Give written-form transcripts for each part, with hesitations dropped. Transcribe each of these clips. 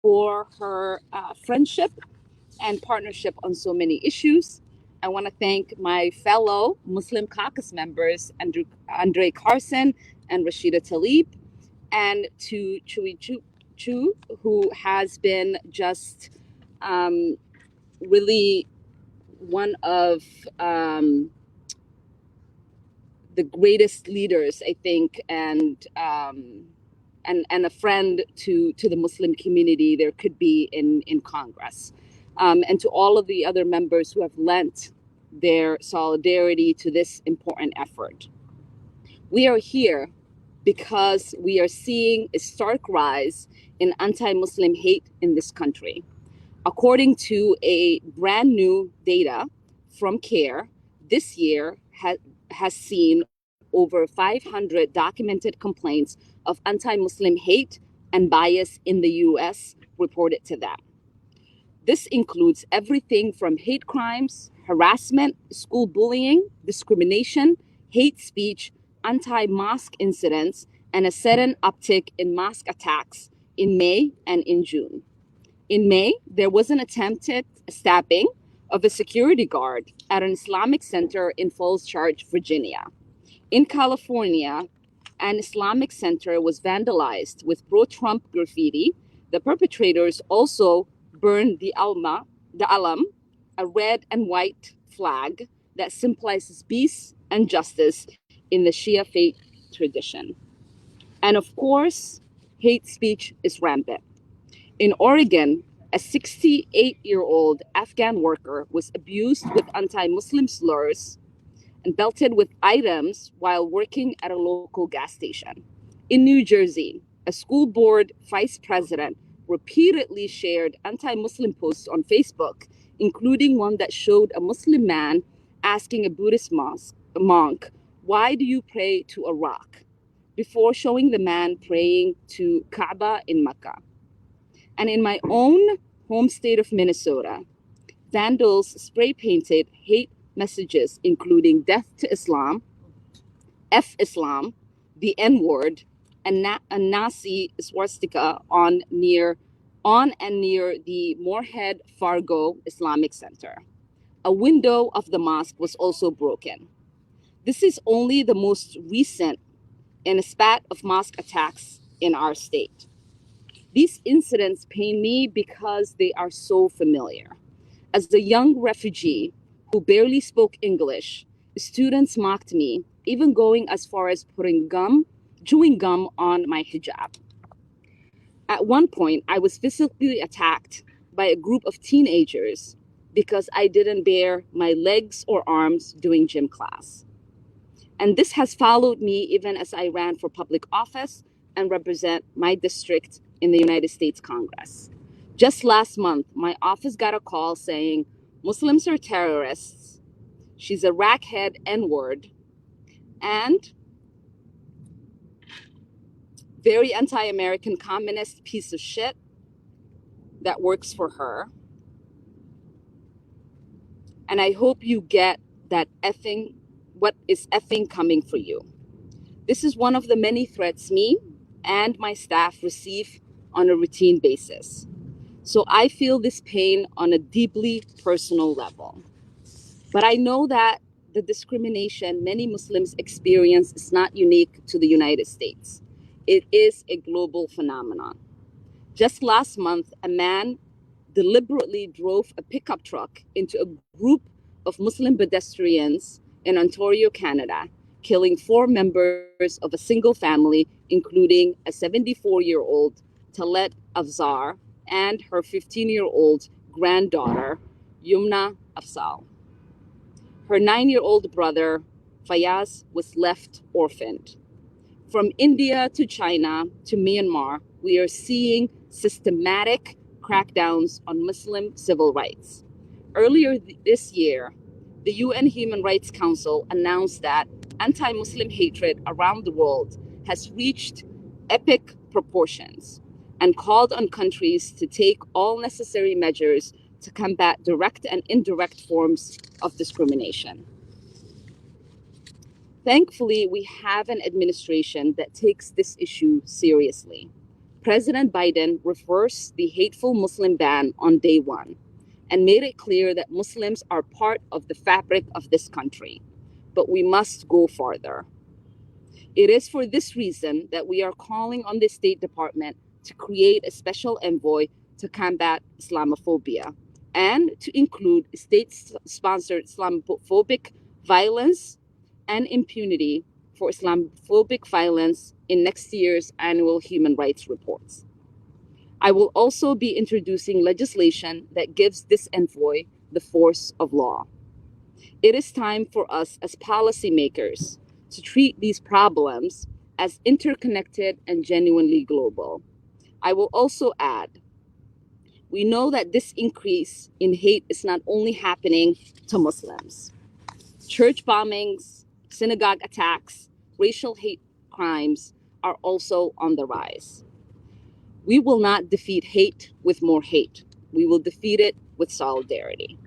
for her friendship and partnership on so many issues. I want to thank my fellow Muslim caucus members, Andre Carson and Rashida Tlaib, and to Chu, who has been just really one of the greatest leaders, I think, and a friend to the Muslim community there could be in Congress. And to all of the other members who have lent their solidarity to this important effort. We are here because we are seeing a stark rise in anti-Muslim hate in this country. According to a brand new data from CAIR, this year has seen over 500 documented complaints of anti-Muslim hate and bias in the US reported to them. This includes everything from hate crimes, harassment, school bullying, discrimination, hate speech, anti-mosque incidents, and a sudden uptick in mosque attacks in May and in June. In May, there was an attempted stabbing of a security guard at an Islamic center in Falls Church, Virginia. In California, an Islamic center was vandalized with pro-Trump graffiti. The perpetrators also burned the alam, a red and white flag that symbolizes peace and justice in the Shia faith tradition. And of course, hate speech is rampant. In Oregon, a 68-year-old Afghan worker was abused with anti-Muslim slurs and belted with items while working at a local gas station. In New Jersey, a school board vice president repeatedly shared anti-Muslim posts on Facebook, including one that showed a Muslim man asking a Buddhist monk, "Why do you pray to a rock?" before showing the man praying to Kaaba in Mecca. And in my own home state of Minnesota, vandals spray painted hate messages, including "Death to Islam," "F Islam," the N-word, and a Nazi swastika on and near the Moorhead Fargo Islamic Center. A window of the mosque was also broken. This is only the most recent in a spat of mosque attacks in our state. These incidents pain me because they are so familiar. As a young refugee who barely spoke English, students mocked me, even going as far as putting chewing gum on my hijab. At one point, I was physically attacked by a group of teenagers because I didn't bare my legs or arms during gym class. And this has followed me even as I ran for public office and represent my district in the United States Congress. Just last month, my office got a call saying, "Muslims are terrorists, she's a rackhead N-word, and very anti-American communist piece of shit that works for her. And I hope you get that what is effing coming for you." This is one of the many threats me and my staff receive on a routine basis. So I feel this pain on a deeply personal level. But I know that the discrimination many Muslims experience is not unique to the United States. It is a global phenomenon. Just last month, a man deliberately drove a pickup truck into a group of Muslim pedestrians in Ontario, Canada, killing 4 members of a single family, including a 74-year-old Talet Afzar and her 15-year-old granddaughter, Yumna Afzal. Her 9-year-old brother, Fayaz, was left orphaned. From India to China to Myanmar, we are seeing systematic crackdowns on Muslim civil rights. Earlier this year, the UN Human Rights Council announced that anti-Muslim hatred around the world has reached epic proportions and called on countries to take all necessary measures to combat direct and indirect forms of discrimination. Thankfully, we have an administration that takes this issue seriously. President Biden reversed the hateful Muslim ban on day one and made it clear that Muslims are part of the fabric of this country. But we must go farther. It is for this reason that we are calling on the State Department to create a special envoy to combat Islamophobia and to include state-sponsored Islamophobic violence and impunity for Islamophobic violence in next year's annual human rights reports. I will also be introducing legislation that gives this envoy the force of law. It is time for us as policymakers to treat these problems as interconnected and genuinely global. I will also add, we know that this increase in hate is not only happening to Muslims. Church bombings, synagogue attacks, racial hate crimes are also on the rise. We will not defeat hate with more hate. We will defeat it with solidarity.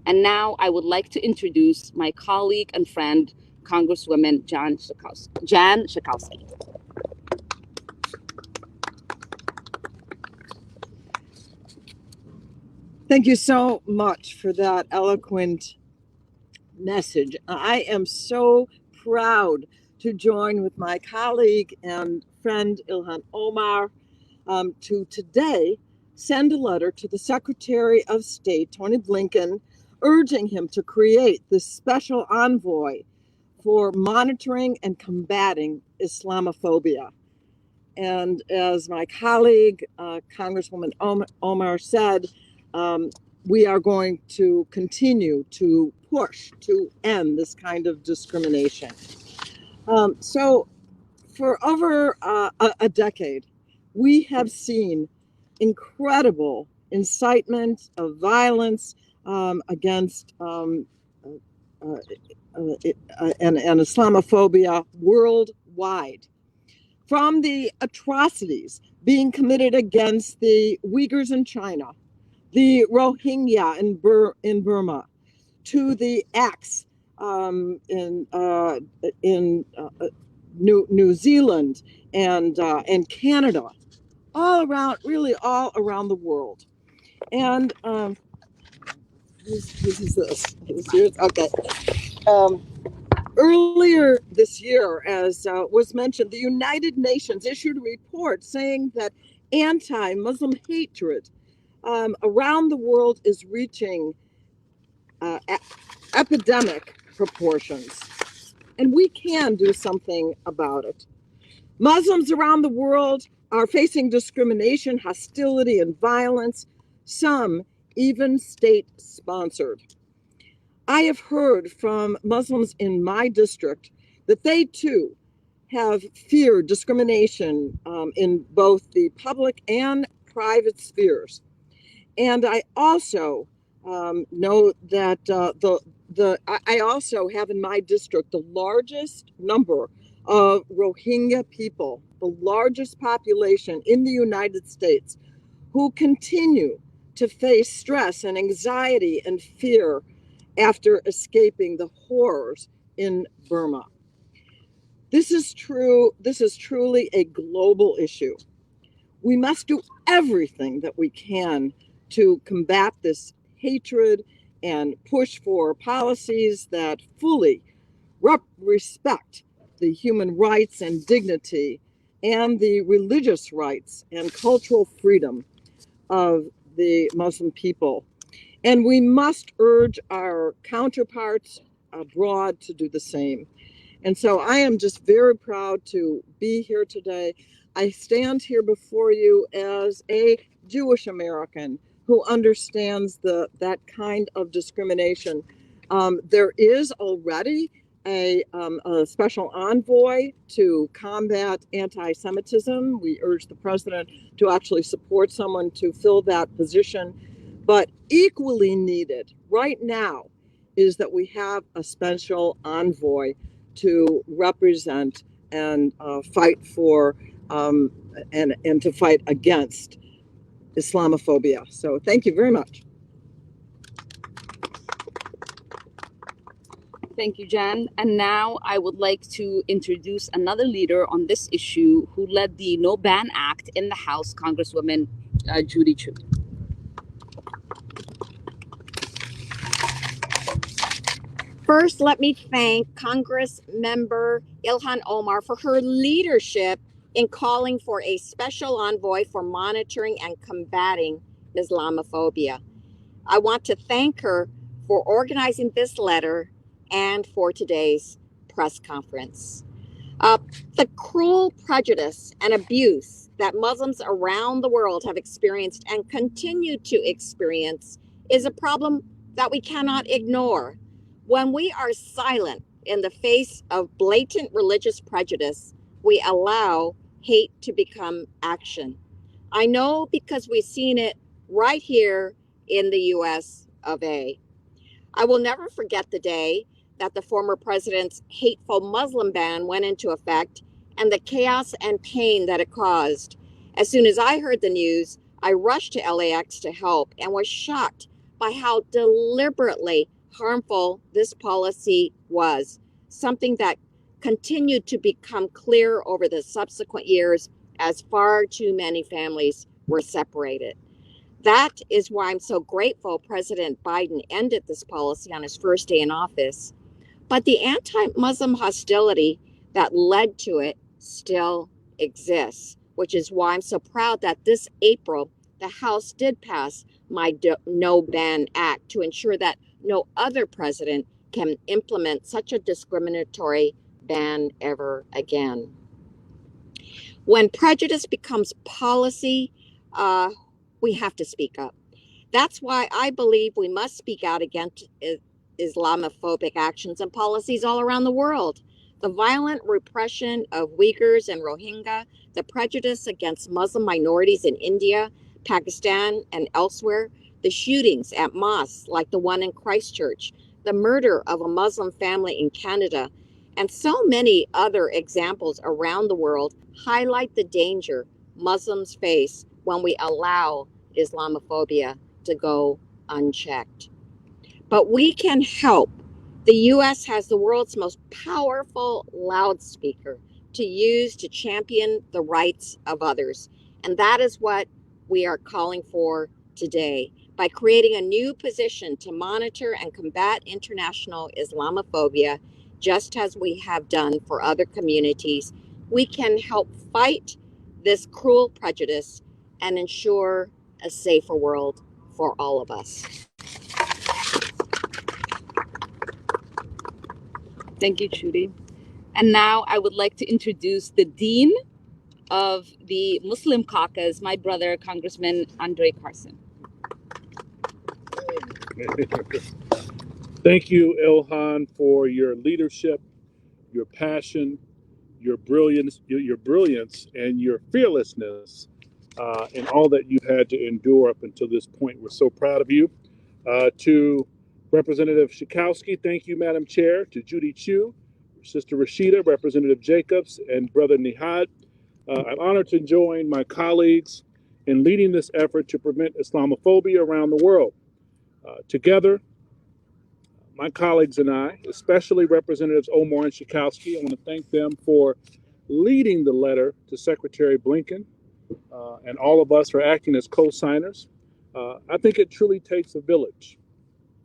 And now I would like to introduce my colleague and friend, Congresswoman Jan Schakowsky. Thank you so much for that eloquent message. I am so proud to join with my colleague and friend Ilhan Omar to today send a letter to the Secretary of State, Tony Blinken, urging him to create this special envoy for monitoring and combating Islamophobia. And as my colleague, Congresswoman Omar said, we are going to continue to push to end this kind of discrimination. So for over a decade, we have seen incredible incitement of violence against and Islamophobia worldwide. From the atrocities being committed against the Uyghurs in China, the Rohingya in Burma, to the acts in New Zealand and Canada, all around the world. And this is this. Okay. Earlier this year, as was mentioned, the United Nations issued a report saying that anti-Muslim hatred around the world is reaching epidemic proportions. And we can do something about it. Muslims around the world are facing discrimination, hostility, and violence, some even state-sponsored. I have heard from Muslims in my district that they too have feared discrimination in both the public and private spheres. And I also know that I also have in my district the largest number of Rohingya people, the largest population in the United States, who continue to face stress and anxiety and fear after escaping the horrors in Burma. This is truly a global issue. We must do everything that we can to combat this hatred and push for policies that fully respect the human rights and dignity and the religious rights and cultural freedom of the Muslim people. And we must urge our counterparts abroad to do the same. And so I am just very proud to be here today. I stand here before you as a Jewish American who understands that kind of discrimination. There is already a special envoy to combat anti-Semitism. We urge the president to actually support someone to fill that position. But equally needed right now is that we have a special envoy to represent and fight for and to fight against Islamophobia. So thank you very much. Thank you, Jan. And now I would like to introduce another leader on this issue who led the No Ban Act in the House, Congresswoman Judy Chu. First, let me thank Congress member Ilhan Omar for her leadership in calling for a special envoy for monitoring and combating Islamophobia. I want to thank her for organizing this letter and for today's press conference. The cruel prejudice and abuse that Muslims around the world have experienced and continue to experience is a problem that we cannot ignore. When we are silent in the face of blatant religious prejudice, we allow hate to become action. I know because we've seen it right here in the US of A. I will never forget the day that the former president's hateful Muslim ban went into effect and the chaos and pain that it caused. As soon as I heard the news, I rushed to LAX to help and was shocked by how deliberately harmful this policy was, something that continued to become clear over the subsequent years as far too many families were separated. That is why I'm so grateful President Biden ended this policy on his first day in office. But the anti-Muslim hostility that led to it still exists, which is why I'm so proud that this April, the House did pass my No Ban Act to ensure that no other president can implement such a discriminatory ban ever again. When prejudice becomes policy, we have to speak up. That's why I believe we must speak out against Islamophobic actions and policies all around the world. The violent repression of Uyghurs and Rohingya, the prejudice against Muslim minorities in India, Pakistan, and elsewhere, the shootings at mosques like the one in Christchurch, the murder of a Muslim family in Canada, and so many other examples around the world highlight the danger Muslims face when we allow Islamophobia to go unchecked. But we can help. The U.S. has the world's most powerful loudspeaker to use to champion the rights of others. And that is what we are calling for today by creating a new position to monitor and combat international Islamophobia, just as we have done for other communities. We can help fight this cruel prejudice and ensure a safer world for all of us. Thank you, Judy. And now I would like to introduce the Dean of the Muslim Caucus, my brother, Congressman Carson. Thank you, Ilhan, for your leadership, your passion, your brilliance, and your fearlessness in all that you've had to endure up until this point. We're so proud of you. To Representative Schakowsky, thank you, Madam Chair. To Judy Chu, Sister Rashida, Representative Jacobs, and Brother Nihad. I'm honored to join my colleagues in leading this effort to prevent Islamophobia around the world. Together, my colleagues and I, especially Representatives Omar and Schakowsky, I want to thank them for leading the letter to Secretary Blinken and all of us for acting as co-signers. I think it truly takes a village,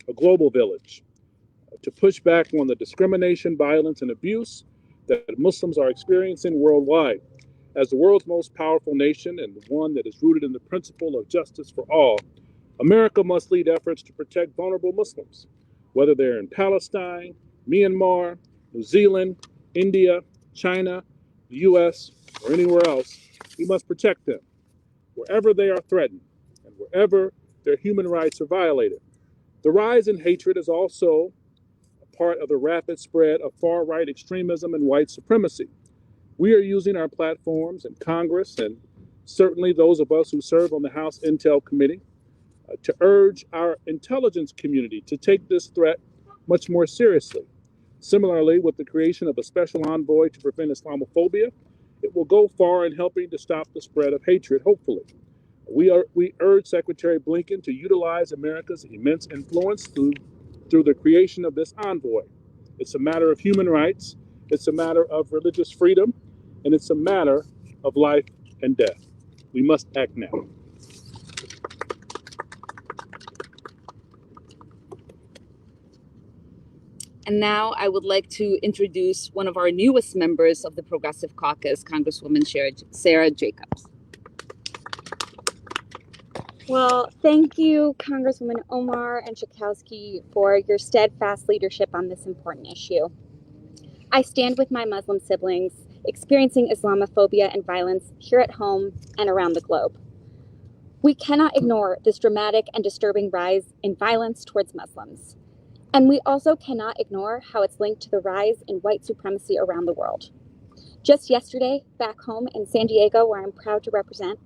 a global village, to push back on the discrimination, violence, and abuse that Muslims are experiencing worldwide. As the world's most powerful nation and the one that is rooted in the principle of justice for all, America must lead efforts to protect vulnerable Muslims, whether they're in Palestine, Myanmar, New Zealand, India, China, the US, or anywhere else. We must protect them wherever they are threatened and wherever their human rights are violated. The rise in hatred is also a part of the rapid spread of far-right extremism and white supremacy. We are using our platforms in Congress, and certainly those of us who serve on the House Intel Committee, to urge our intelligence community to take this threat much more seriously. Similarly, with the creation of a special envoy to prevent Islamophobia, it will go far in helping to stop the spread of hatred, hopefully. We urge Secretary Blinken to utilize America's immense influence through the creation of this envoy. It's a matter of human rights. It's a matter of religious freedom. And it's a matter of life and death. We must act now. And now I would like to introduce one of our newest members of the Progressive Caucus, Congresswoman Sarah Jacobs. Well, thank you, Congresswoman Omar and Schakowsky, for your steadfast leadership on this important issue. I stand with my Muslim siblings experiencing Islamophobia and violence here at home and around the globe. We cannot ignore this dramatic and disturbing rise in violence towards Muslims. And we also cannot ignore how it's linked to the rise in white supremacy around the world. Just yesterday, back home in San Diego, where I'm proud to represent,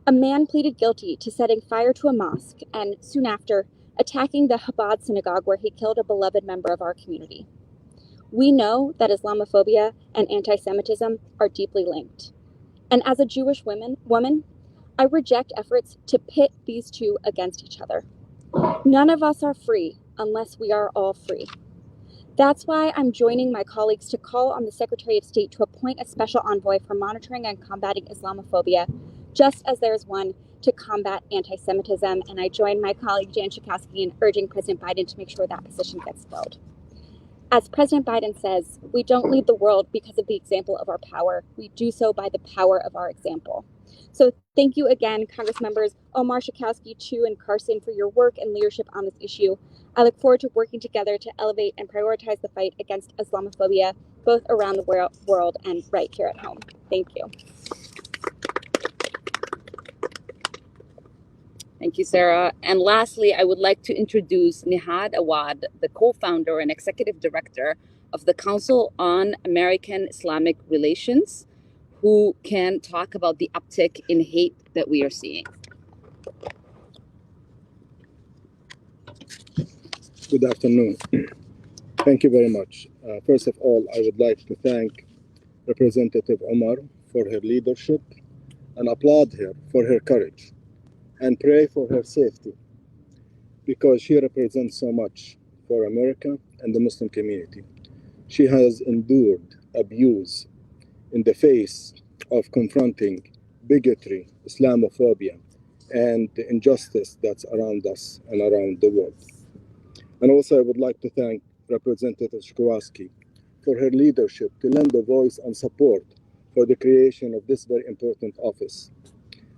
a man pleaded guilty to setting fire to a mosque and, soon after, attacking the Chabad synagogue where he killed a beloved member of our community. We know that Islamophobia and anti-Semitism are deeply linked. And as a Jewish woman, I reject efforts to pit these two against each other. None of us are free unless we are all free. That's why I'm joining my colleagues to call on the Secretary of State to appoint a special envoy for monitoring and combating Islamophobia, just as there's one to combat anti-Semitism. And I join my colleague Jan Schakowsky in urging President Biden to make sure that position gets filled. As President Biden says, we don't lead the world because of the example of our power. We do so by the power of our example. So thank you again, Congress members Omar, Schakowsky, Chu, and Carson for your work and leadership on this issue. I look forward to working together to elevate and prioritize the fight against Islamophobia, both around the world and right here at home. Thank you. Thank you, Sarah. And lastly, I would like to introduce Nihad Awad, the co-founder and executive director of the Council on American Islamic Relations, who can talk about the uptick in hate that we are seeing. Good afternoon. Thank you very much. First of all, I would like to thank Representative Omar for her leadership and applaud her for her courage and pray for her safety because she represents so much for America and the Muslim community. She has endured abuse in the face of confronting bigotry, Islamophobia, and the injustice that's around us and around the world. And also I would like to thank Representative Schakowsky for her leadership to lend a voice and support for the creation of this very important office.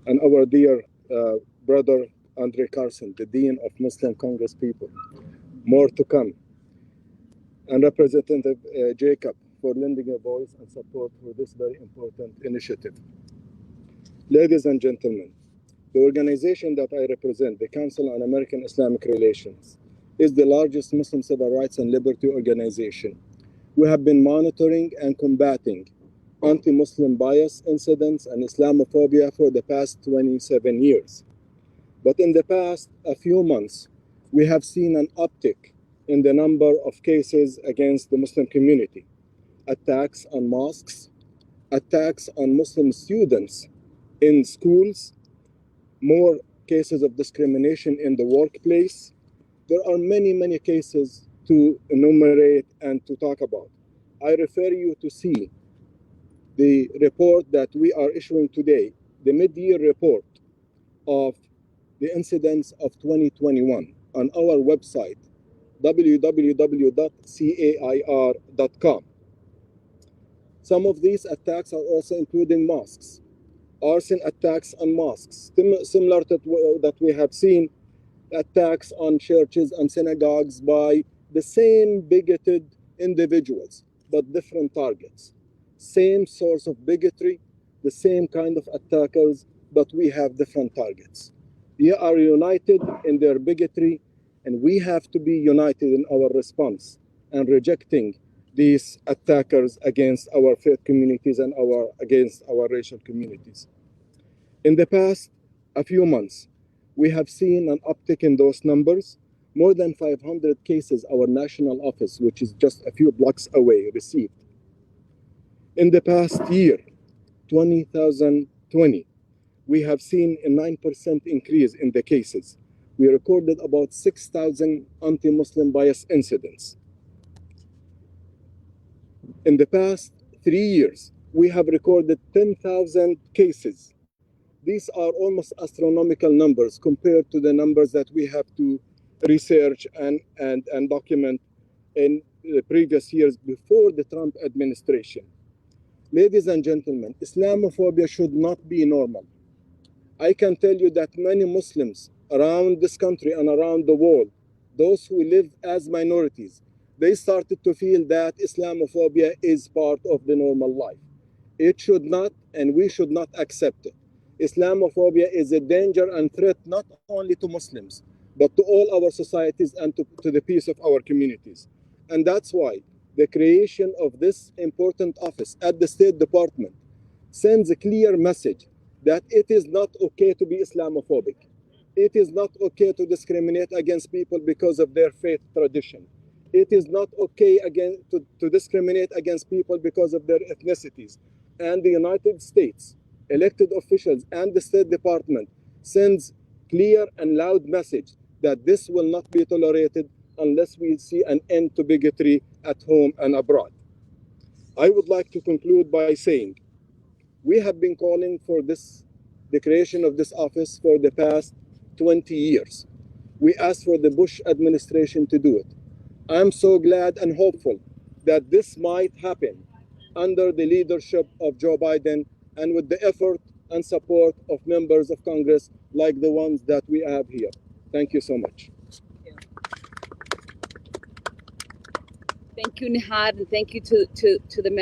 And our dear brother Andre Carson, the Dean of Muslim Congress people, more to come. And Representative Jacobs for lending a voice and support for this very important initiative. Ladies and gentlemen, the organization that I represent, the Council on American Islamic Relations, is the largest Muslim civil rights and liberty organization. We have been monitoring and combating anti-Muslim bias incidents and Islamophobia for the past 27 years. But in the past few months, we have seen an uptick in the number of cases against the Muslim community. Attacks on mosques, attacks on Muslim students in schools, more cases of discrimination in the workplace. There are many, many cases to enumerate and to talk about. I refer you to see the report that we are issuing today, the mid-year report of the incidents of 2021 on our website, www.cair.com. Some of these attacks are also including mosques, arson attacks on mosques, similar to that we have seen attacks on churches and synagogues by the same bigoted individuals, but different targets. Same source of bigotry, the same kind of attackers, but we have different targets. They are united in their bigotry, and we have to be united in our response and rejecting these attackers against our faith communities and against our racial communities. In the past few months, we have seen an uptick in those numbers. More than 500 cases our national office, which is just a few blocks away, received. In the past year, 2020, we have seen a 9% increase in the cases. We recorded about 6,000 anti-Muslim bias incidents. In the past 3 years, we have recorded 10,000 cases. These are almost astronomical numbers compared to the numbers that we have to research and document in the previous years before the Trump administration. Ladies and gentlemen, Islamophobia should not be normal. I can tell you that many Muslims around this country and around the world, those who live as minorities, they started to feel that Islamophobia is part of the normal life. It should not, and we should not accept it. Islamophobia is a danger and threat not only to Muslims, but to all our societies and to the peace of our communities. And that's why the creation of this important office at the State Department sends a clear message that it is not okay to be Islamophobic. It is not okay to discriminate against people because of their faith tradition. It is not okay again to discriminate against people because of their ethnicities. And the United States elected officials and the State Department sends clear and loud message that this will not be tolerated unless we see an end to bigotry at home and abroad. I would like to conclude by saying we have been calling for the creation of this office for the past 20 years. We asked for the Bush administration to do it. I'm so glad and hopeful that this might happen under the leadership of Joe Biden and with the effort and support of members of Congress like the ones that we have here. Thank you so much. Thank you, Nihad, and thank you to the members.